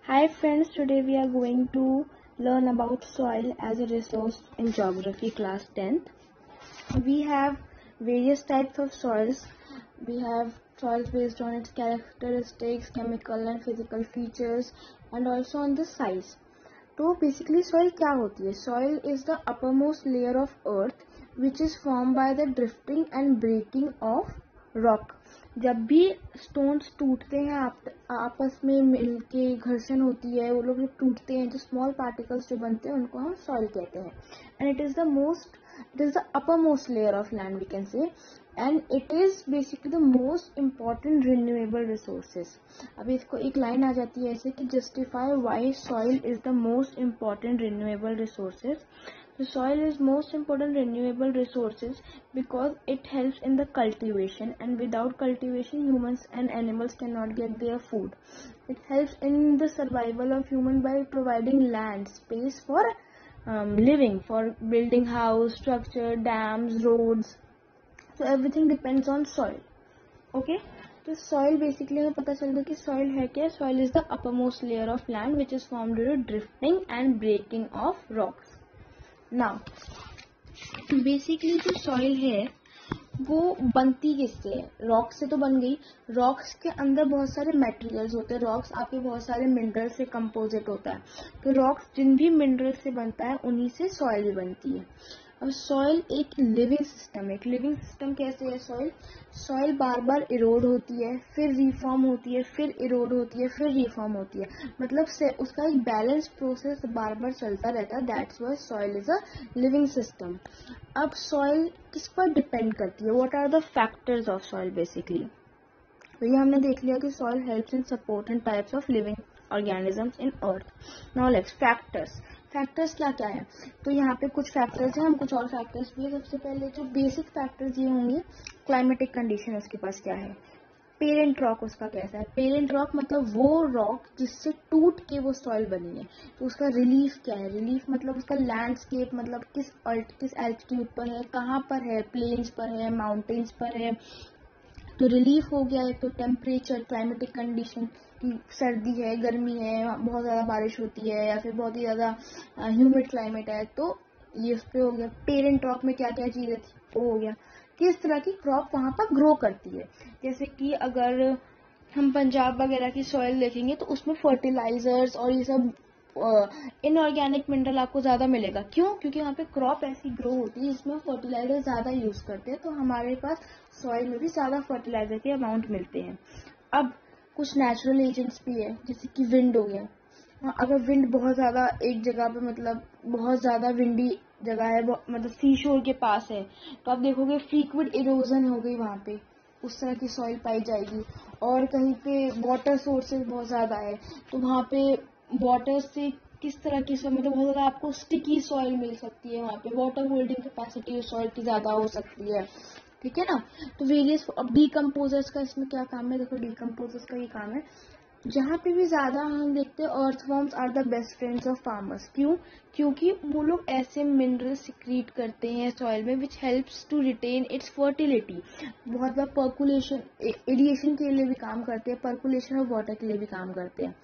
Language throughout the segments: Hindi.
Hi friends, today we are going to learn about soil as a resource in geography class 10th. We have various types of soils. We have soils based on its characteristics, chemical and physical features, and also on the size. तो basically soil क्या होती है? Soil is the uppermost layer of earth which is formed by the drifting and breaking of rock. जब भी स्टोन्स टूटते हैं आपस में मिलके घर्षण होती है, वो लोग जब टूटते हैं, जो स्मॉल पार्टिकल्स जो बनते हैं उनको हम सॉइल कहते हैं. And it is the upper most layer of land we can say, and it is basically the most important renewable resources. अब इसको एक लाइन आ जाती है ऐसे कि justify why soil is the most important renewable resources. The soil is most important renewable resources because it helps in the cultivation, and without cultivation humans and animals cannot get their food. It helps in the survival of human by providing land space for living, for building house, structure, dams, roads. So everything depends on soil. Okay, तो soil basically हमें पता चल गया कि soil है क्या. Soil is the uppermost layer of land which is formed due to drifting and breaking of rocks. Now basically जो सॉइल है वो बनती किससे है? रॉक से तो बन गई. रॉक्स के अंदर बहुत सारे मटेरियल्स होते हैं. रॉक्स आपके बहुत सारे मिनरल से कंपोजिट होता है. तो रॉक्स जिन भी मिनरल से बनता है उन्हीं से सॉइल भी बनती है. अब सॉइल एक लिविंग सिस्टम है. एक लिविंग सिस्टम कैसे है सॉइल? सॉइल बार बार इरोड होती है, फिर रिफॉर्म होती है, फिर इरोड होती है, फिर रिफॉर्म होती है. मतलब से उसका एक बैलेंस प्रोसेस बार बार चलता रहता है. That's why soil is a living system. अब सॉइल किस पर डिपेंड करती है? What are the factors of soil basically? तो ये हमने देख लिया कि soil helps in supporting types of living organisms in earth. Now let's factors. Factors क्या क्या है? तो यहाँ पे कुछ फैक्टर्स हैं, हम कुछ और फैक्टर्स भी है. सबसे पहले जो बेसिक फैक्टर्स ये होंगे, क्लाइमेटिक कंडीशन उसके पास क्या है, पेरेंट रॉक उसका कैसा है. पेरेंट रॉक मतलब वो रॉक जिससे टूट के वो सॉइल बनी है, तो उसका रिलीफ क्या है. रिलीफ मतलब उसका लैंडस्केप, मतलब किस एल्टीट्यूड पर है, कहाँ पर है, प्लेन्स पर है, माउंटेन्स पर है. तो रिलीफ हो गया. एक तो टेम्परेचर, क्लाइमेटिक कंडीशन की सर्दी है, गर्मी है, बहुत ज़्यादा बारिश होती है, या फिर बहुत ही ज़्यादा ह्यूमिड क्लाइमेट है, तो ये उस पर हो गया. पेरेंट रॉक में क्या क्या चीज़ें थी वो हो गया. किस तरह की क्रॉप वहाँ पर ग्रो करती है. जैसे कि अगर हम पंजाब वगैरह की सॉइल देखेंगे तो उसमें फर्टिलाइजर्स और ये सब इनऑर्गेनिक मिनरल आपको ज़्यादा मिलेगा. क्यों? क्योंकि वहाँ पे क्रॉप ऐसी ग्रो होती है जिसमें फर्टिलाइजर ज़्यादा यूज़ करते हैं, तो हमारे पास सॉइल में भी ज़्यादा फर्टिलाइजर के अमाउंट मिलते हैं. अब कुछ नेचुरल एजेंट्स भी है, जैसे कि विंड हो गया. अगर विंड बहुत ज़्यादा एक जगह पे, मतलब बहुत ज़्यादा विंडी जगह है, मतलब सी शोर के पास है, तो आप देखोगे फ्रीक्वेंट इरोजन हो गई वहाँ पे, उस तरह की सॉइल पाई जाएगी. और कहीं पे वाटर सोर्सेज बहुत ज़्यादा है, तो वहाँ पे वाटर से किस तरह की सॉइल, मतलब बहुत ज़्यादा आपको स्टिकी सॉइल मिल सकती है. वहाँ पे वाटर होल्डिंग कैपेसिटी सॉइल की ज़्यादा हो सकती है. ठीक है ना. तो वेरियस. अब डीकम्पोजर्स का इसमें क्या काम है? देखो, डीकम्पोजर्स का ये काम है, जहाँ पे भी ज़्यादा हम देखते हैं earthworms are the best friends of farmers. क्यों? क्योंकि वो लोग ऐसे मिनरल सिक्रीट करते हैं सॉइल में which helps to retain its fertility. बहुत बार पर्कुलेशन, एरिएशन के लिए भी काम करते हैं, पर्कुलेशन ऑफ वाटर के लिए भी काम करते हैं.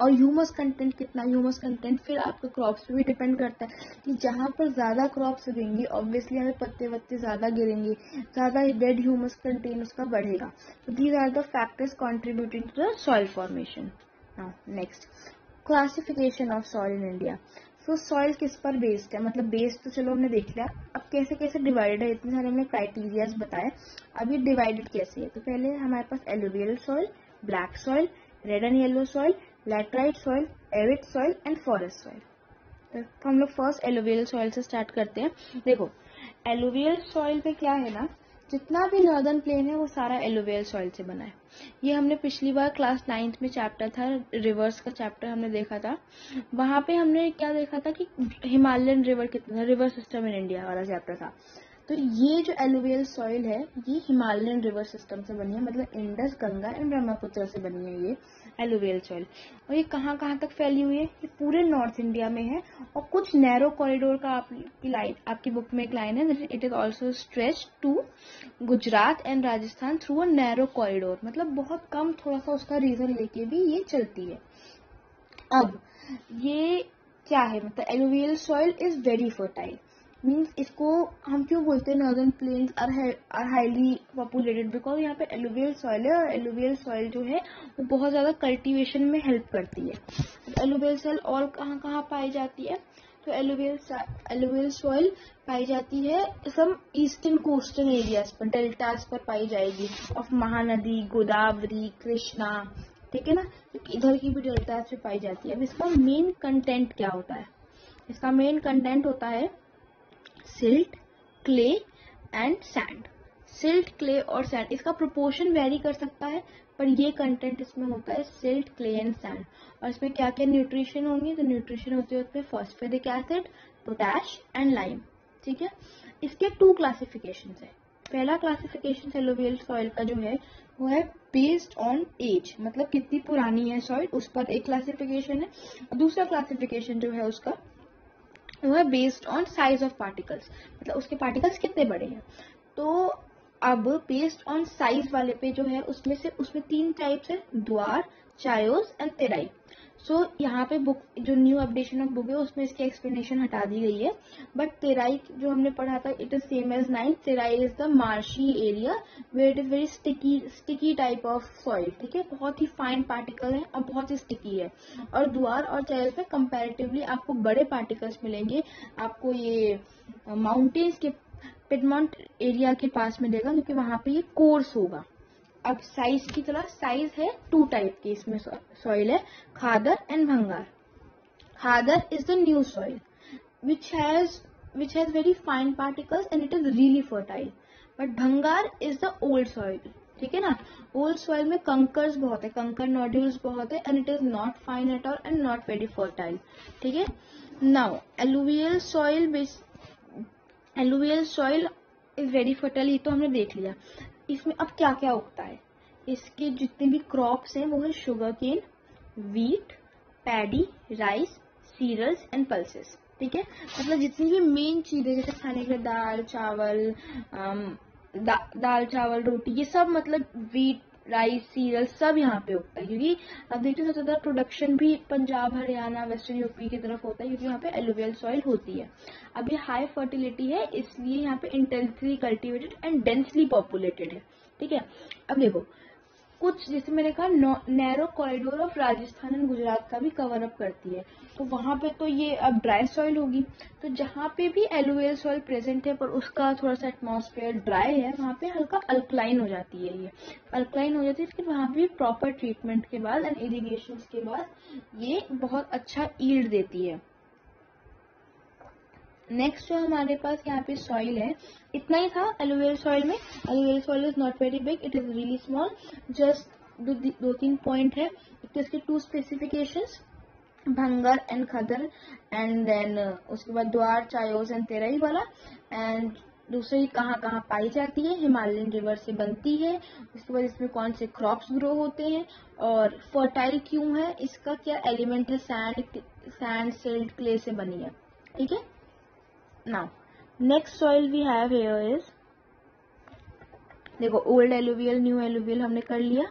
और ह्यूमस कंटेंट कितना, ह्यूमस कंटेंट फिर आपके क्रॉप्स पे भी डिपेंड करता है कि जहाँ पर ज़्यादा क्रॉप्स उगेंगी ऑब्वियसली हमें पत्ते वत्ते ज़्यादा गिरेंगे, ज़्यादा डेड ह्यूमस कंटेंट उसका बढ़ेगा. तो these are the factors contributing to the soil formation. Now next, classification of soil in India. So soil किस पर बेस्ड है? मतलब बेस्ड तो चलो हमने देख लिया, अब कैसे कैसे डिवाइडेड है, इतने सारे हमने क्राइटेरियाज बताए. अब ये डिवाइडेड कैसे है? तो पहले हमारे पास alluvial soil, black soil, red and yellow soil, laterite soil, arid soil and forest soil. तो हम लोग फर्स्ट एलुवियल सॉइल से स्टार्ट करते हैं. देखो, एलुवियल सॉइल पे क्या है ना, जितना भी नॉर्दर्न प्लेन है वो सारा एलुवियल सॉइल से बना है. ये हमने पिछली बार क्लास 9th में चैप्टर था, रिवर्स का चैप्टर हमने देखा था. वहां पे हमने क्या देखा था कि हिमालयन रिवर कितना, रिवर सिस्टम इन इंडिया वाला चैप्टर था. तो ये जो एलुवियल सॉइल है ये हिमालयन रिवर सिस्टम से बनी है, मतलब इंडस, गंगा एंड ब्रह्मपुत्र से बनी है ये एलुवियल सॉइल. और ये कहाँ कहाँ तक फैली हुई है? ये पूरे नॉर्थ इंडिया में है. और कुछ नैरो कॉरिडोर का आपकी लाइन, आपकी बुक में एक लाइन है, it is also stretch to Gujarat and Rajasthan through a narrow corridor. मतलब बहुत कम, थोड़ा सा उसका रीजन लेके भी ये चलती है. अब ये क्या है, मतलब alluvial soil is very fertile, means इसको हम क्यों बोलते हैं northern plains are highly populated, because यहाँ पे एलुवियल सॉइल है, और एलुवियल सॉइल जो है वो बहुत ज़्यादा कल्टीवेशन में हेल्प करती है। एलुवियल सॉइल और कहाँ कहाँ पाई जाती है, तो एलुवियल सॉइल पाई जाती है सम ईस्टर्न कोस्टल एरियाज पर, डेल्टास पर पाई जाएगी ऑफ महानदी, गोदावरी, कृष्णा, ठीक है ना, इधर की भी डेल्टास पे पाई जाती है। अब इसका मेन कंटेंट क्या होता है, इसका मेन कंटेंट होता है silt, clay and sand. Silt, clay और सैंड, इसका प्रोपोर्शन वेरी कर सकता है, पर ये कंटेंट इसमें होता है सिल्ट, क्ले एंड सैंड। और इसमें क्या क्या न्यूट्रिशन होंगी, तो न्यूट्रिशन होती है उसमें phosphoric acid, potash and lime, ठीक है। इसके 2 क्लासिफिकेशन है। पहला क्लासिफिकेशन एलुवियल सॉइल का जो है वो है बेस्ड ऑन एज, मतलब कितनी पुरानी है सॉइल, उस पर एक क्लासिफिकेशन है। और दूसरा क्लासिफिकेशन जो है उसका वो है based on size of particles, मतलब उसके पार्टिकल्स कितने बड़े हैं। तो अब बेस्ड ऑन साइज वाले पे जो है उसमें 3 टाइप्स है, द्वार, चायोस एंड तेराई। सो यहाँ पे बुक जो न्यू अपडेशन ऑफ बुक है उसमें इसकी एक्सप्लेनेशन हटा दी गई है, बट तेराई जो हमने पढ़ा था it is same as 9। Terai is the marshy area where it is very sticky type of soil, ठीक है, बहुत ही फाइन पार्टिकल है और बहुत ही स्टिकी है। और द्वार और चायोस में कंपैरेटिवली आपको बड़े पार्टिकल्स मिलेंगे, आपको ये माउंटेन्स के पिडमॉन्ट एरिया के पास मिलेगा, क्योंकि वहां पे ये कोर्स होगा। अब साइज की तरह साइज है 2 टाइप की इसमें सॉइल है, Khadar and Bhangar. Khadar is the new soil which has very fine particles and it is really fertile, but bhangar is the old soil, ठीक है ना। ओल्ड सॉइल में कंकर्स बहुत है, कंकर नोड्यूल्स बहुत है, and it is not fine at all and not very fertile, ठीक है। Now alluvial soil is very fertile, ये तो हमने देख लिया। इसमें अब क्या क्या उगता है, इसके जितने भी क्रॉप्स हैं वो है sugar cane, wheat, paddy, rice, cereals and pulses, ठीक है। मतलब जितनी भी मेन चीजें जैसे खाने के दाल चावल, दाल चावल रोटी, ये सब मतलब वीट, राइस, सीरियल सब यहाँ पे उगता है, क्योंकि अब देखते हैं सबसे ज्यादा प्रोडक्शन भी पंजाब, हरियाणा, वेस्टर्न यूपी की तरफ होता है, क्योंकि यहाँ पे एलुवियल सॉइल होती है। अब ये हाई फर्टिलिटी है, इसलिए यहाँ पे intensely cultivated and densely populated है, ठीक है। अब देखो कुछ जैसे मैंने कहा narrow corridor of Rajasthan and Gujarat का भी कवर अप करती है, तो वहां पे तो ये अब ड्राई सॉइल होगी। तो जहाँ पे भी एलुवियल सॉइल प्रेजेंट है पर उसका थोड़ा सा एटमॉस्फेयर ड्राई है, वहां पे हल्का अल्कलाइन हो जाती है, ये अल्कलाइन हो जाती है, फिर वहां पे प्रॉपर ट्रीटमेंट के बाद एंड इरिगेशन के बाद ये बहुत अच्छा ईल्ड देती है। नेक्स्ट जो हमारे पास यहाँ पे सॉइल है, इतना ही था एलुवियल सॉइल में। Alluvial soil is not very big, it is really small, just 2-3 point है। एक तो इसके 2 specifications, Bhangar and Khadar, and then उसके बाद द्वार, चायोस एंड तेराई वाला, एंड दूसरी कहाँ कहाँ पाई जाती है, हिमालयन रिवर से बनती है, उसके बाद इसमें कौन से क्रॉप्स ग्रो होते हैं, और फर्टाइल क्यों है, इसका क्या एलिमेंट है, सैंड, सिल्ट, क्ले से बनी है, ठीक है। Now, next soil we have here is, देखो old alluvial, new alluvial हमने कर लिया।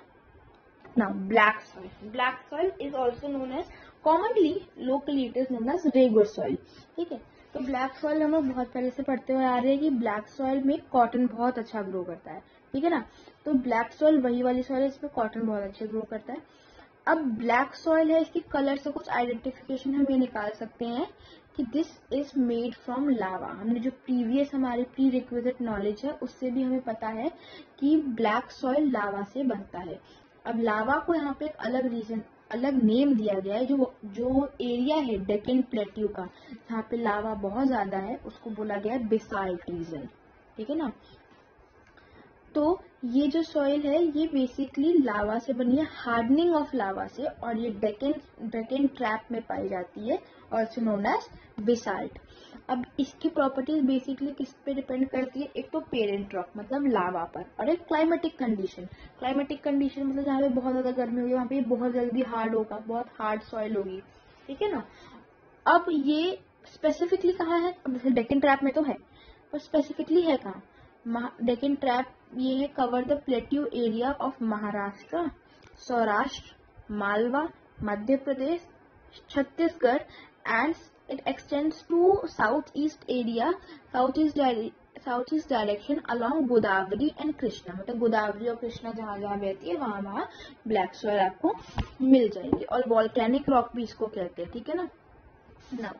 Now, black soil. Black soil is also known as, commonly, locally it is known as regur soil, ठीक है। तो black soil हम लोग बहुत पहले से पढ़ते हुए आ रहे हैं कि black soil में कॉटन बहुत अच्छा ग्रो करता है, ठीक है ना। तो black soil वही वाली soil है जिसमें कॉटन बहुत अच्छे ग्रो करता है। अब ब्लैक सॉइल है, इसकी कलर से कुछ आइडेंटिफिकेशन हम ये निकाल सकते हैं कि दिस इज मेड फ्रॉम लावा। हमने जो प्रीवियस हमारे प्री रिक्विजिट नॉलेज है उससे भी हमें पता है कि ब्लैक सॉइल लावा से बनता है। अब लावा को यहाँ पे एक अलग नेम दिया गया है, जो एरिया है डेक्कन प्लेट्यू का जहाँ पे लावा बहुत ज्यादा है उसको बोला गया है बेसाल्ट रीजन, ठीक है ना। तो ये जो सॉइल है ये बेसिकली लावा से बनी है, हार्डनिंग ऑफ लावा से, और ये डेक्कन ट्रैप में पाई जाती है और इट्स नोन एज बेसाल्ट। अब इसकी प्रॉपर्टीज बेसिकली किस पे डिपेंड करती है, एक तो पेरेंट रॉक मतलब लावा पर, और एक क्लाइमेटिक कंडीशन मतलब जहाँ पे बहुत ज्यादा गर्मी होगी वहाँ पे बहुत जल्दी हार्ड होगा, बहुत हार्ड सॉइल होगी, ठीक है ना। अब ये स्पेसिफिकली कहाँ है, अब जैसे डेक्कन ट्रैप में तो है, पर स्पेसिफिकली है कहाँ, डेक्कन ट्रैप ये है cover the plateau area of Maharashtra, Saurashtra, Malwa, Madhya Pradesh, Chhattisgarh, and it extends to southeast area, southeast direction along Godavari and Krishna. मतलब गोदावरी और कृष्णा जहाँ जहाँ बहती है वहाँ वहाँ ब्लैक सॉइल आपको मिल जाएगी, और वॉल्केनिक रॉक भी इसको कहते हैं, ठीक है ना। नाउ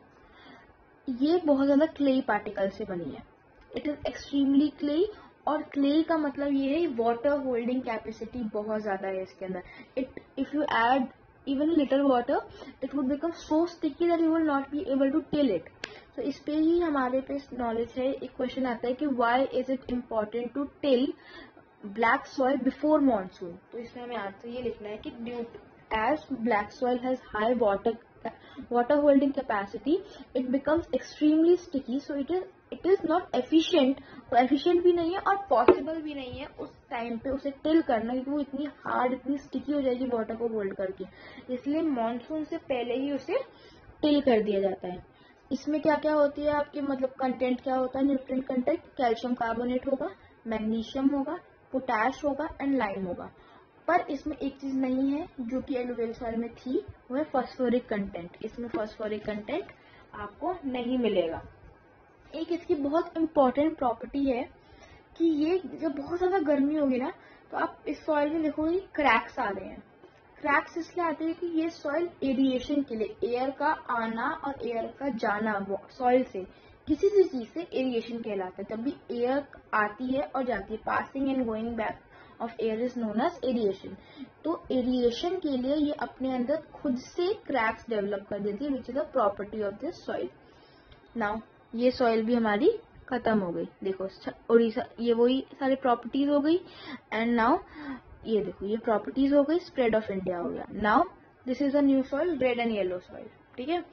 ये बहुत ज्यादा क्ले पार्टिकल से बनी है, इट इज एक्सट्रीमली क्ले, और क्ले का मतलब ये है वाटर होल्डिंग कैपेसिटी बहुत ज्यादा है इसके अंदर. It if you add even little water it would become so sticky that you will not be able to till it. तो इस पे ही हमारे पे नॉलेज है. एक क्वेश्चन आता है कि why is it important to till black soil before monsoon. तो इसमें हमें आंसर ये लिखना है कि due as black soil has high water holding capacity it becomes extremely sticky, so it is not efficient. तो efficient भी नहीं है और possible भी नहीं है उस टाइम पे उसे टिल करना, क्योंकि वो इतनी हार्ड इतनी स्टिकी हो जाएगी वाटर को होल्ड करके. इसलिए मॉनसून से पहले ही उसे टिल कर दिया जाता है. इसमें क्या क्या होती है आपके मतलब कंटेंट क्या होता है, न्यूट्रिएंट कंटेंट कैल्शियम कार्बोनेट होगा, मैग्नीशियम होगा, पोटैश होगा एंड लाइम होगा. पर इसमें एक चीज नहीं है जो कि एलुवियल सॉइल में थी, वो है फॉस्फोरिक कंटेंट. इसमें फॉस्फोरिक कंटेंट आपको नहीं मिलेगा. एक इसकी बहुत इंपॉर्टेंट प्रॉपर्टी है कि ये जब बहुत ज्यादा गर्मी होगी ना तो आप इस सॉइल में देखोगे क्रैक्स आ रहे हैं. क्रैक्स इसलिए आते हैं कि ये सॉइल एरिएशन के लिए, एयर का आना और एयर का जाना सॉइल से किसी भी चीज से एरिएशन कहलाता है. तब भी एयर आती है और जाती है, passing and going back of air is known as aeration. तो एरिएशन के लिए ये अपने अंदर खुद से क्रैक्स डेवलप कर देती है, which is the property of this soil. Now ये सॉइल भी हमारी खत्म हो गई. देखो उड़ीसा, ये वही सारी प्रॉपर्टीज हो गई. एंड नाउ ये देखो ये प्रॉपर्टीज हो गई, स्प्रेड ऑफ इंडिया हो गया. Now this is a new soil, red and yellow soil. ठीक है.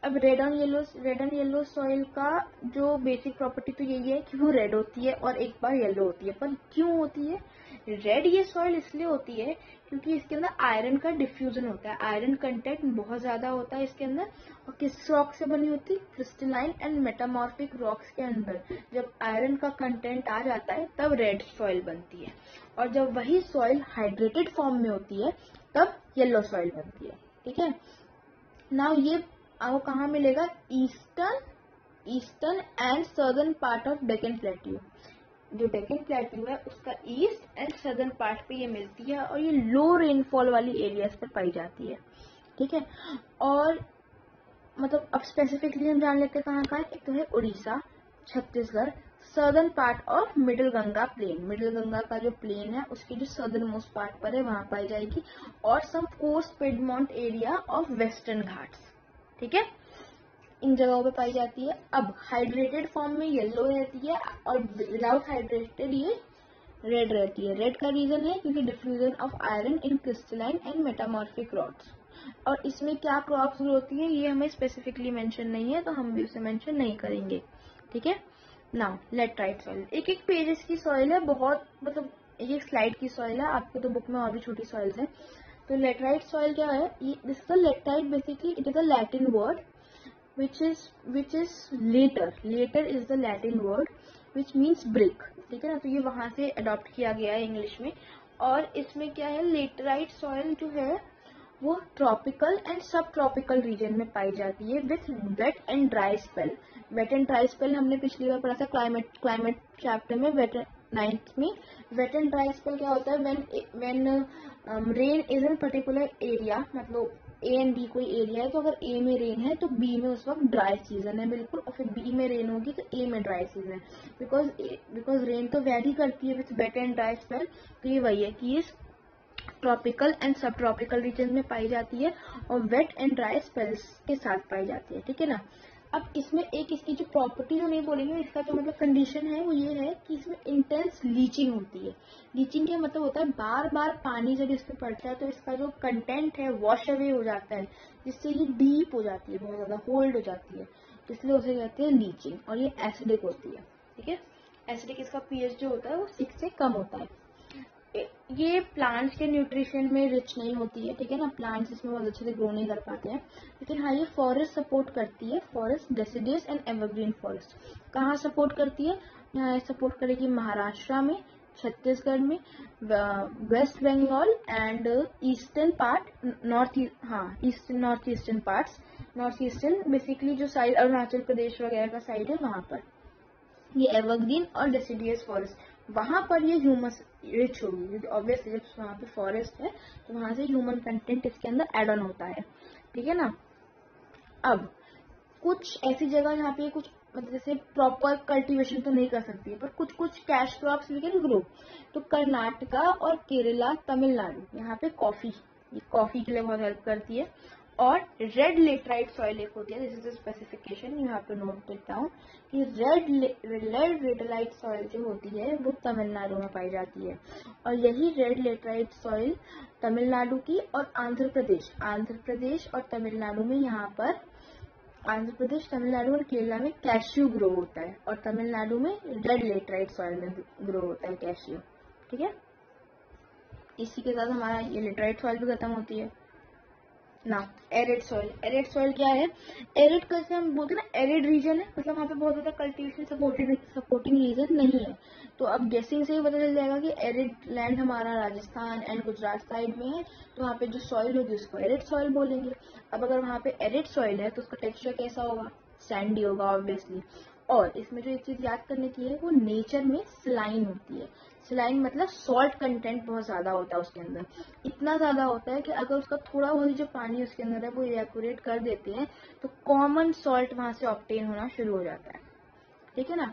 अब रेड एंड येलो सॉइल का जो बेसिक प्रॉपर्टी तो यही है कि वो रेड होती है और एक बार येलो होती है. पर क्यों होती है रेड ये सॉइल? इसलिए होती है क्योंकि इसके अंदर आयरन का डिफ्यूजन होता है. आयरन कंटेंट बहुत ज्यादा होता है इसके अंदर. और किस रॉक से बनी होती है? क्रिस्टलाइन एंड मेटामॉर्फिक रॉक्स के अंदर जब आयरन का कंटेंट आ जाता है तब रेड सॉइल बनती है. और जब वही सॉइल हाइड्रेटेड फॉर्म में होती है तब येलो सॉइल बनती है. ठीक है. नाउ ये आपको कहाँ मिलेगा? Eastern and southern part of Deccan plateau. जो डेक्कन प्लेट्यू है उसका ईस्ट एंड सदर्न पार्ट पे ये मिलती है और ये लो रेनफॉल वाली एरियाज पर पाई जाती है. ठीक है. और मतलब अब स्पेसिफिकली हम जान लेते हैं कहाँ का है. एक तो है Orissa, Chhattisgarh, southern part of middle Ganga plain. Middle Ganga का जो प्लेन है उसके जो सदर्न मोस्ट पार्ट पर है वहां पाई जाएगी. और some coast piedmont area of western Ghats. ठीक है. इन जगहों पे पाई जाती है. अब हाइड्रेटेड फॉर्म में येलो रहती है और विदाउट हाइड्रेटेड ये रेड रहती है. रेड का रीजन है क्योंकि diffusion of iron in crystalline and metamorphic rocks. और इसमें क्या क्रॉप्स होती है ये हमें स्पेसिफिकली मेंशन नहीं है तो हम भी उसे मेंशन नहीं करेंगे. ठीक है. Now laterite soil. एक एक पेजेस की सॉइल है, बहुत मतलब एक स्लाइड की सॉइल है. आपके तो बुक में और भी छोटी सॉइल्स है. तो लेटराइट सॉइल क्या है? This is the laterite. Basically it is a Latin word which is later is the Latin word which means brick. ठीक है ना. तो ये वहां से अडॉप्ट किया गया है इंग्लिश में. और इसमें क्या है, लेटराइट सॉइल जो है वो tropical and subtropical region में पाई जाती है with wet and dry spell. Wet and dry spell हमने पिछली बार पढ़ा था क्लाइमेट चैप्टर में, वेट 9th में. वेट एंड ड्राई स्पेल क्या होता है? When rain is in particular area, मतलब ए एंड बी कोई एरिया है तो अगर ए में रेन है तो बी में उस वक्त ड्राई सीजन है बिल्कुल, और फिर बी में रेन होगी तो ए में ड्राई सीजन है. बिकॉज रेन तो वेरी करती है with wet and dry spell. तो ये वही है कि ये tropical and subtropical region में पाई जाती है और वेट एंड ड्राई स्पेल्स के साथ पाई जाती है. ठीक है ना. अब इसमें एक इसकी जो प्रॉपर्टी जो नहीं बोलेंगे, इसका जो मतलब कंडीशन है वो ये है कि इसमें इंटेंस लीचिंग होती है. लीचिंग का मतलब होता है बार बार पानी जब इस पे पड़ता है तो इसका जो कंटेंट है वॉश अवे हो जाता है, जिससे ये डीप हो जाती है, बहुत ज्यादा होल्ड हो जाती है. इसलिए उसे कहते हैं लीचिंग. और ये एसिडिक होती है. ठीक है. एसिडिक इसका पीएच जो होता है वो 6 से कम होता है. ये प्लांट्स के न्यूट्रिशन में रिच नहीं होती है. ठीक है ना. प्लांट्स इसमें बहुत अच्छे से ग्रो नहीं कर पाते हैं. लेकिन हाँ ये फॉरेस्ट सपोर्ट करती है. Forest, deciduous and evergreen forest. कहाँ सपोर्ट करती है? यहाँ सपोर्ट करेगी महाराष्ट्र में, छत्तीसगढ़ में, West Bengal and eastern part, north eastern parts, north eastern basically जो साइड अरुणाचल प्रदेश वगैरह का साइड है वहां पर ये एवरग्रीन और डेसिडियस फॉरेस्ट, वहां पर ये ह्यूमस रिच होगी। ऑब्वियसली जब वहां पे फॉरेस्ट है तो वहां से ह्यूमन कंटेंट इसके अंदर एड ऑन होता है, ठीक है ना। अब कुछ ऐसी जगह जहाँ पे कुछ मतलब जैसे प्रॉपर कल्टीवेशन तो नहीं कर सकती पर कुछ कुछ cash crops we can grow, तो कर्नाटका और केरला, तमिलनाडु यहाँ पे कॉफी के लिए बहुत हेल्प करती है। और रेड लेटराइट सॉइल एक होती है, दिस इज द स्पेसिफिकेशन, यहाँ पे नोट करता हूँ कि रेड लेटराइट सॉइल जो होती है वो तमिलनाडु में पाई जाती है। और यही रेड लेटराइट सॉइल तमिलनाडु की और आंध्र प्रदेश और तमिलनाडु में यहाँ पर आंध्र प्रदेश, तमिलनाडु और केरला में कैश्यू ग्रो होता है और तमिलनाडु में रेड लेटराइट सॉइल में ग्रो होता है कैश्यू, ठीक है। इसी के साथ हमारा ये लेटराइट सॉइल भी खत्म होती है ना। एरिड सॉइल क्या है? एरिड कैसे हम बोलते हैं ना, एरिड रीजन है, मतलब वहाँ पे बहुत ज्यादा कल्टीवेशन सपोर्टिंग रीजन नहीं है। तो अब गेसिंग से ही पता चल जाएगा कि एरिड लैंड हमारा राजस्थान एंड गुजरात साइड में है, तो वहाँ पे जो सॉइल होगी उसको एरिड सॉइल बोलेंगे। अब अगर वहाँ पे एरिड सॉइल है तो उसका टेक्सचर कैसा होगा? सैंडी होगा ऑब्वियसली। और इसमें जो एक चीज याद करने की है वो नेचर में स्लाइन होती है। स्लाइन मतलब सॉल्ट कंटेंट बहुत ज्यादा होता है उसके अंदर, इतना ज्यादा होता है कि अगर उसका थोड़ा बहुत जो पानी उसके अंदर है वो इवेपोरेट कर देते हैं तो कॉमन सॉल्ट वहां से ऑब्टेन होना शुरू हो जाता है, ठीक है ना।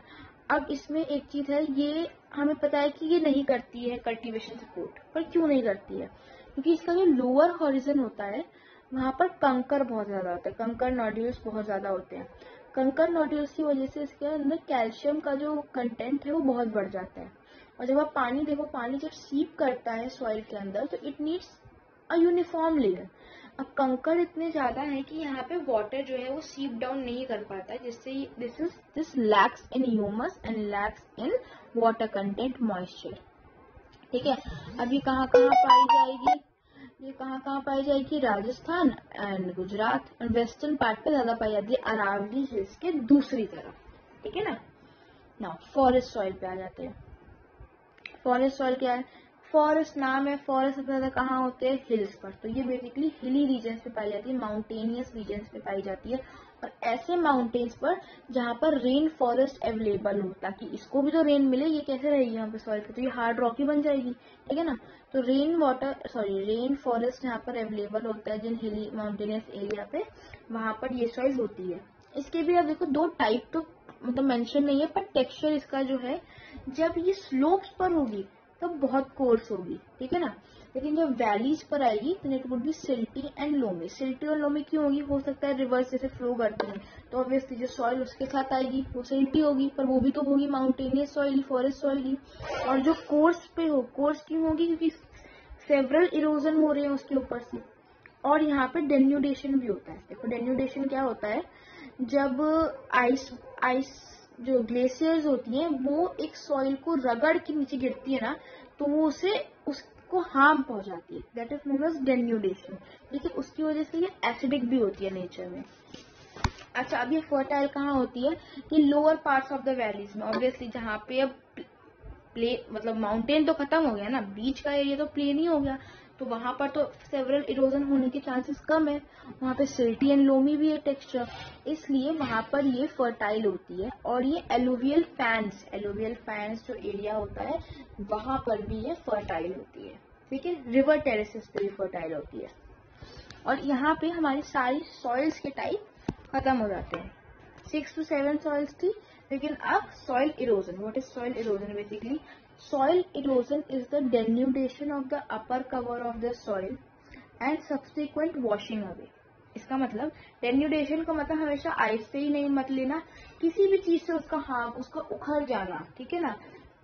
अब इसमें एक चीज है, ये हमें पता है कि ये नहीं करती है कल्टीवेशन सपोर्ट, पर क्यों नहीं करती है? क्योंकि इसका जो लोअर हॉरिजन होता है वहां पर कंकर बहुत ज्यादा होता है, कंकर नोड्यूल्स बहुत ज्यादा होते हैं। कंकर नोड्यूल्स की वजह से इसके अंदर कैल्शियम का जो कंटेंट है वो बहुत बढ़ जाता है। और जब आप पानी देखो, पानी जब सीप करता है सॉइल के अंदर तो it needs a uniform layer. अब कंकर इतने ज्यादा है कि यहाँ पे वाटर जो है वो सीप डाउन नहीं कर पाता है, जिससे this lakhs in humus and lakhs in water content moisture, ठीक है। अब ये कहाँ कहाँ पाई जाएगी? ये कहाँ कहाँ पाई जाएगी? राजस्थान एंड गुजरात और वेस्टर्न पार्ट पे ज्यादा पाई जाती है, अरावली हिल्स के दूसरी तरफ, ठीक है ना। फॉरेस्ट सॉइल पे आ जाते हैं। फॉरेस्ट सॉइल क्या है? फॉरेस्ट नाम है, फॉरेस्ट सबसे ज्यादा कहाँ होते हैं? हिल्स पर। तो ये बेसिकली हिली रीजन्स पे पाई जाती है, माउंटेनियस रीजन्स पे पाई जाती है, और ऐसे माउंटेन्स पर जहाँ पर रेन फॉरेस्ट अवेलेबल हो, ताकि इसको भी तो रेन मिले। ये कैसे रहेगी यहाँ पे सॉइल पे? तो ये हार्ड रॉकी बन जाएगी, ठीक है ना। तो रेन फॉरेस्ट यहाँ पर अवेलेबल होता है जिन हिली माउंटेनियस एरिया पे, वहां पर ये सॉइल होती है। इसके भी आप देखो दो टाइप तो मतलब मेंशन नहीं है, पर टेक्सचर इसका जो है जब ये स्लोप्स पर होगी तब बहुत कोर्स होगी, ठीक है ना। लेकिन जब वैलीज पर आएगी तो it would be silty and loamy. Silty और लोमी क्यों होगी? हो सकता है रिवर्स जैसे फ्लो करती है तो ऑब्वियसली जो सॉइल उसके साथ आएगी वो सिल्टी होगी, पर वो भी तो होगी माउंटेनियस सॉइल, फॉरेस्ट सॉइल ही। और जो कोर्स पे हो, कोर्स क्यों होगी? क्योंकि सेवरल इरोजन हो रहे हैं उसके ऊपर से। और यहाँ पे डेन्यूडेशन भी होता है। देखो डेन्यूडेशन क्या होता है? जब आइस जो ग्लेशियर्स होती हैं वो एक सॉइल को रगड़ के नीचे गिरती है ना, तो वो उसको हार्म पहुंचाती है, that is known as denudation. लेकिन उसकी वजह से ये एसिडिक भी होती है नेचर में। अच्छा, अब ये फर्टाइल कहाँ होती है? कि lower parts of the valleys में, ऑब्वियसली जहाँ पे अब मतलब माउंटेन तो खत्म हो गया ना, बीच का एरिया तो प्लेन ही हो गया, तो वहां पर तो सेवरल इरोजन होने के चांसेस कम है, वहां पे सिल्टी एंड लोमी भी है टेक्सचर, इसलिए वहां पर ये फर्टाइल होती है। और ये एलुवियल फैंस जो एरिया होता है वहां पर भी ये फर्टाइल होती है, ठीक है। रिवर टेरेसेस पे भी फर्टाइल होती है। और यहाँ पे हमारी सारी सॉइल्स के टाइप खत्म हो जाते हैं। 6 to 7 सॉइल्स थी, लेकिन अब soil erosion. What is soil erosion? Basically soil erosion is the denudation of the upper cover of the soil and subsequent washing away. इसका मतलब डेन्यूडेशन का मतलब हमेशा आइस से ही नहीं मत लेना, किसी भी चीज से उसका उखड़ जाना, ठीक है ना।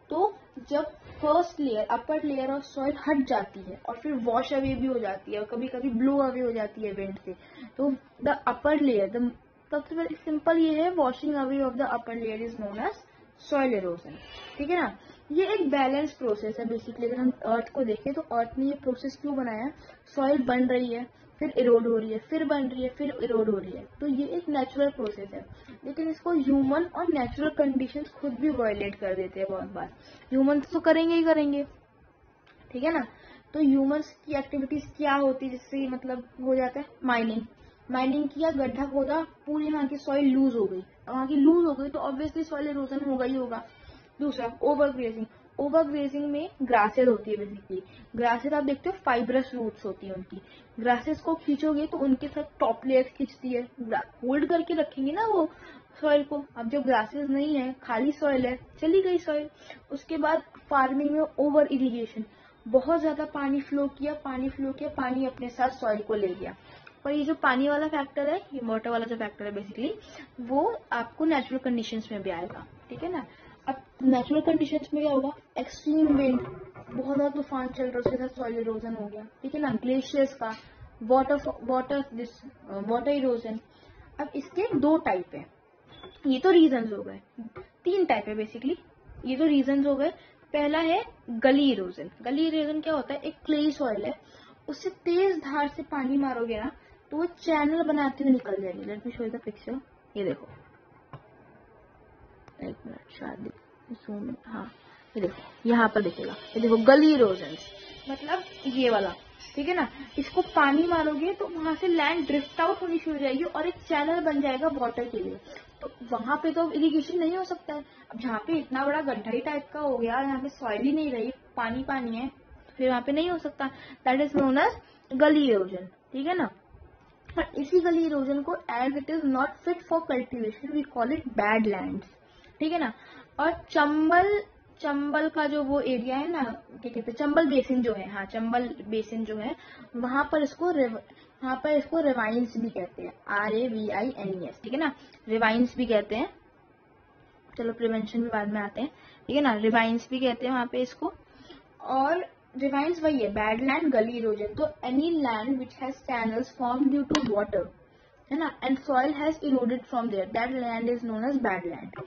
तो जब first layer, upper layer of soil हट जाती है और फिर वॉश अवे भी हो जाती है और कभी कभी ब्लो अवे हो जाती है विंड से, तो द अपर लेयर, सबसे पहले सिंपल ये है, washing away of the upper layer is known as soil erosion, ठीक है ना। ये एक बैलेंस प्रोसेस है बेसिकली। अगर हम अर्थ को देखें तो अर्थ ने ये प्रोसेस क्यों बनाया, सॉइल बन रही है, फिर इरोड हो रही है, फिर बन रही है, फिर इरोड हो रही है, तो ये एक नेचुरल प्रोसेस है। लेकिन इसको ह्यूमन और नेचुरल कंडीशंस खुद भी वायलेट कर देते हैं बहुत बार। ह्यूमंस तो करेंगे ही करेंगे, ठीक है ना। तो ह्यूमंस की एक्टिविटीज क्या होती है जिससे मतलब हो जाता है, माइनिंग किया, गड्ढा खोदा, पूरी वहां की सॉइल लूज हो गई। वहां की लूज हो गई तो ऑब्वियसली सॉइल इरोजन होगा ही होगा। दूसरा ओवरग्रेजिंग में ग्रासेस होती है बेसिकली। ग्रासेस आप देखते हो फाइब्रस रूट्स होती है उनकी, ग्रासेस को खींचोगे तो उनके साथ टॉप लेयर्स खींचती है, होल्ड करके रखेंगे ना वो सॉइल को। अब जब ग्रासेस नहीं है, खाली सॉइल है, चली गई सॉइल। उसके बाद फार्मिंग में ओवर इरिगेशन, बहुत ज्यादा पानी फ्लो किया, पानी अपने साथ सॉइल को ले गया। पर ये जो पानी वाला फैक्टर है, ये वाटर वाला जो फैक्टर है बेसिकली, वो आपको नेचुरल कंडीशंस में भी आएगा, ठीक है ना। अब नेचुरल कंडीशंस में क्या होगा, एक्सट्रीम विंड, बहुत ज्यादा तूफान चल रहा है, उसके साथ सॉइल इरोजन हो गया, ठीक है ना। ग्लेशियर्स का वाटर इरोजन। अब इसके दो टाइप है, ये तो रीजंस हो गए, तीन टाइप है बेसिकली, ये तो रीजंस हो गए। पहला है गली इरोजन। गली इरोजन क्या होता है, एक क्ले सॉइल है, उससे तेज धार से पानी मारोगे ना तो वो चैनल बनाते हुए निकल जाएगी। Let me show you the picture, ये देखो, एक मिनट शायद जूम, हाँ ये देखो यहाँ पर दिखेगा, ये देखो गली इरोजन, मतलब ये वाला, ठीक है ना। इसको पानी मारोगे तो वहां से लैंड ड्रिफ्ट आउट होनी शुरू हो जाएगी और एक चैनल बन जाएगा वाटर के लिए। तो वहां पे तो इरिगेशन नहीं हो सकता है। अब जहाँ पे इतना बड़ा गड्ढा ही टाइप का हो गया, यहाँ पे सॉइल ही नहीं रही, पानी है, फिर वहां पे नहीं हो सकता। That is known as gully erosion, ठीक है ना। और इसी गली इरोजन को as it is not fit for cultivation we call it bad land, ठीक है ना। और चंबल का जो वो एरिया है ना, क्या कहते हैं, चंबल बेसिन जो है, हाँ चंबल बेसिन जो है, वहां पर इसको रिवाइंस भी कहते हैं, RAVINES, ठीक है ना। रिवाइंस भी कहते हैं, चलो प्रिवेंशन भी बाद में आते हैं, ठीक है ना। रिवाइंस भी कहते हैं वहां पे इसको। और रिवाइंस वही है, बैड लैंड, गली इरोजन। तो any land which has channels form due to water, है ना, and soil has eroded from there, that land is known as bad land,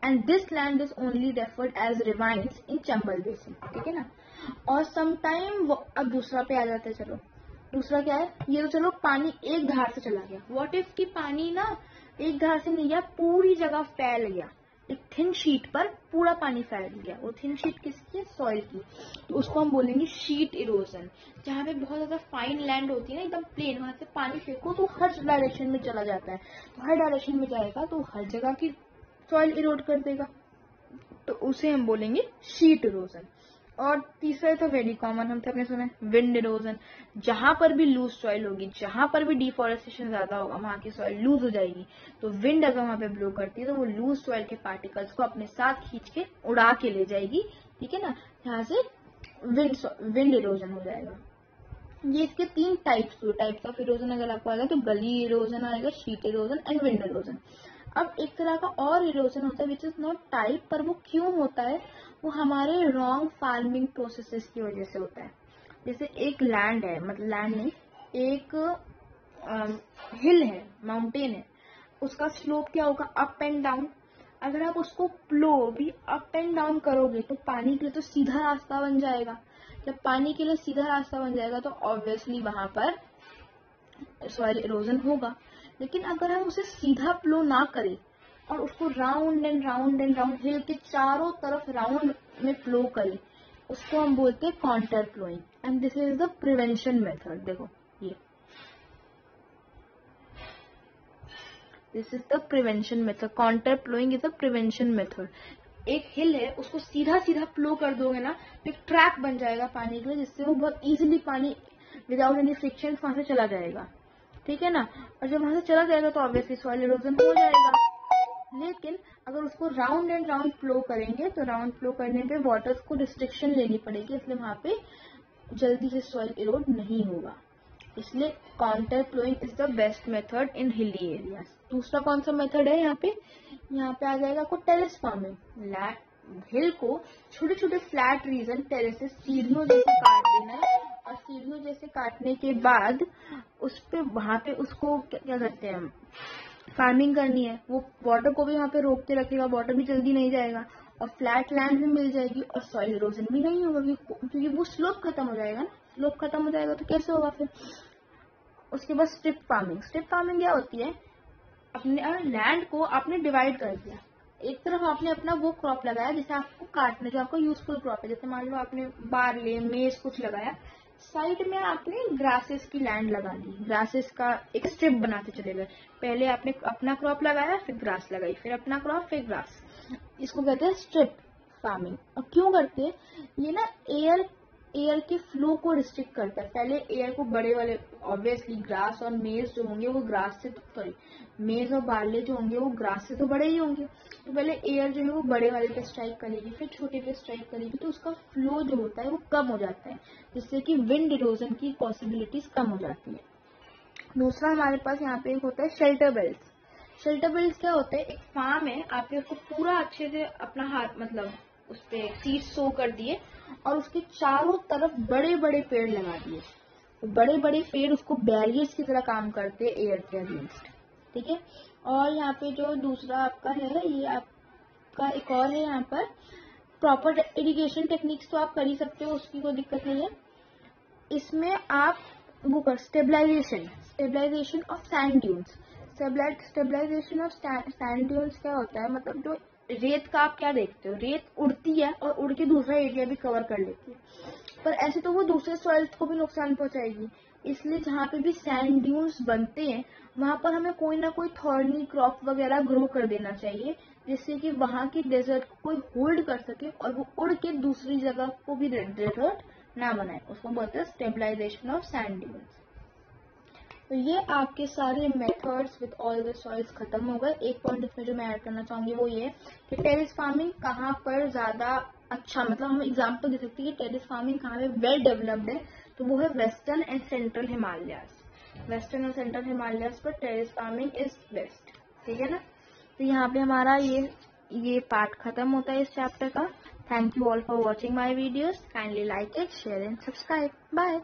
and this land is only referred as ravines in Chambal basin, ठीक है ना। और समटाइम, अब दूसरा पे आ जाते हैं, चलो दूसरा क्या है, ये तो चलो पानी एक धार से चला गया। व्हाट इफ की पानी ना एक धार से नहीं गया, पूरी जगह फैल गया, एक थिन शीट पर पूरा पानी फैल गया। वो थिन शीट किसकी है, सॉइल की, तो उसको हम बोलेंगे शीट इरोजन। जहाँ पे बहुत ज्यादा फाइन लैंड होती है ना, एकदम प्लेन, वहां से पानी फेंको तो हर डायरेक्शन में चला जाता है, तो हर डायरेक्शन में जाएगा तो हर जगह की सॉइल इरोड कर देगा, तो उसे हम बोलेंगे शीट इरोजन। और तीसरा तो वेरी कॉमन, हम सबने सुना है, विंड इरोजन। जहां पर भी लूज सॉइल होगी, जहां पर भी डिफॉरेस्टेशन ज्यादा होगा, वहां की सॉइल लूज हो जाएगी। तो विंड अगर वहां पे ब्लो करती है तो वो लूज सॉइल के पार्टिकल्स को अपने साथ खींच के उड़ा के ले जाएगी, ठीक है ना। यहाँ से विंड इरोजन हो जाएगा। ये इसके तीन टाइप्स ऑफ इरोजन अगर आपको आएगा तो गली इरोजन आएगा, sheet erosion and wind erosion. अब एक तरह का और इरोजन होता है विच इज नॉट टाइप, पर वो क्यों होता है, वो हमारे रॉन्ग फार्मिंग प्रोसेसेस की वजह से होता है। जैसे एक लैंड है, मतलब लैंड नहीं, एक हिल है, माउंटेन है, उसका स्लोप क्या होगा, अप एंड डाउन। अगर आप उसको प्लो भी अप एंड डाउन करोगे तो पानी के लिए तो सीधा रास्ता बन जाएगा। जब पानी के लिए सीधा रास्ता बन जाएगा तो ऑब्वियसली वहां पर सॉइल इरोजन होगा। लेकिन अगर हम उसे सीधा फ्लो ना करें और उसको round and round and round, hill के चारों तरफ राउंड में फ्लो करें, उसको हम बोलते हैं contour flowing, and this is the prevention method. देखो ये, this is the prevention method, contour flowing is the prevention method. एक हिल है, उसको सीधा सीधा फ्लो कर दोगे ना तो एक ट्रैक बन जाएगा पानी के लिए, जिससे वो बहुत इजीली पानी विदाउट एनी फ्रिक्शन वहां से चला जाएगा, ठीक है ना। और जब वहां से चला जाएगा तो ऑब्वियसली सॉइल इरोजन हो जाएगा। लेकिन अगर उसको राउंड एंड राउंड फ्लो करेंगे तो राउंड फ्लो करने पे वाटर को रिस्ट्रिक्शन लेनी पड़ेगी, इसलिए वहां पे जल्दी से सॉइल इरोड नहीं होगा। इसलिए counter flowing is the best method in hilly areas. दूसरा कौन सा मेथड है यहाँ पे आ जाएगा आपको टेरेस फार्मिंग। हिल को छोटे छोटे फ्लैट रीजन टेरेसेस सीढ़ियों जैसे काट देना है, और सीढ़ियों जैसे काटने के बाद उस पे वहां पे उसको क्या करते हैं, फार्मिंग करनी है। वो वाटर को भी वहां पे रोक के रखेगा, वाटर भी जल्दी नहीं जाएगा, और फ्लैट लैंड भी मिल जाएगी और सॉइल इरोजन भी नहीं होगा, क्योंकि वो स्लोप खत्म हो जाएगा ना। स्लोप खत्म हो जाएगा तो कैसे होगा फिर। उसके बाद स्ट्रिप फार्मिंग। स्ट्रिप फार्मिंग क्या होती है, अपने लैंड को आपने डिवाइड कर दिया, एक तरफ आपने अपना वो क्रॉप लगाया जैसे आपको काटने, जो आपका यूजफुल क्रॉप है, जैसे मान लो आपने बारले मेज कुछ लगाया, साइड में आपने ग्रासेस की लैंड लगा दी, ग्रासेस का एक स्ट्रिप बनाते चले गए। पहले आपने अपना क्रॉप लगाया, फिर ग्रास लगाई, फिर अपना क्रॉप, फिर ग्रास। इसको कहते हैं स्ट्रिप फार्मिंग। और क्यों करते हैं ये ना, एयर के फ्लो को रिस्ट्रिक्ट करता है। पहले एयर को बड़े वाले, ऑब्वियसली ग्रास और मेज जो होंगे वो ग्रास से, सॉरी मेज और बारले जो होंगे वो ग्रास से तो बड़े ही होंगे, तो पहले एयर जो है वो बड़े वाले पे स्ट्राइक करेगी, फिर छोटे पे स्ट्राइक करेगी, तो उसका फ्लो जो होता है वो कम हो जाता है, जिससे कि विंड इरोजन की पॉसिबिलिटीज कम हो जाती है। दूसरा हमारे पास यहाँ पे एक होता है शेल्टर बेल्ट। शेल्टर बेल्ट क्या होते हैं, एक फार्म है, आपने उसको पूरा अच्छे से अपना हाथ मतलब उस पे सीड सो कर दिए और उसके चारों तरफ बड़े बड़े पेड़ लगा दिए। तो बड़े बड़े पेड़ उसको बैरियर्स की तरह काम करते हैं एयर के अगेंस्ट, ठीक है। और यहाँ पे जो दूसरा आपका है, ये आपका एक और है यहाँ पर प्रॉपर इरिगेशन टेक्निक्स, तो आप कर ही सकते हो, उसकी कोई दिक्कत नहीं है। इसमें आप वो कर stabilization of sand dunes. Stabilization of sand dunes क्या होता है, मतलब जो रेत का आप क्या देखते हो, रेत उड़ती है और उड़ के दूसरा एरिया भी कवर कर लेती है, पर ऐसे तो वो दूसरे सॉइल्स को भी नुकसान पहुंचाएगी। इसलिए जहाँ पे भी सैंड ड्यून्स बनते हैं वहां पर हमें कोई ना कोई थॉर्नी क्रॉप वगैरह ग्रो कर देना चाहिए, जिससे कि वहां की डेजर्ट को कोई होल्ड कर सके और वो उड़ के दूसरी जगह को भी डेजर्ट ना बनाए। उसको बोलते हैं स्टेबलाइजेशन ऑफ सैंड ड्यून्स। तो ये आपके सारे methods with all the soils खत्म हो गए। एक पॉइंट इसमें जो मैं ऐड करना चाहूंगी वो ये कि टेरेस फार्मिंग कहाँ पर ज्यादा अच्छा, मतलब हम एग्जांपल दे सकते हैं कि टेरेस फार्मिंग कहाँ पे वेल डेवलप्ड है, तो वो है western and central Himalayas. Western और सेंट्रल हिमालयाज पर टेरेस फार्मिंग इज बेस्ट, ठीक है ना। तो यहाँ पे हमारा ये पार्ट खत्म होता है इस चैप्टर का। Thank you all for watching my videos. Kindly like it, share and subscribe. Bye.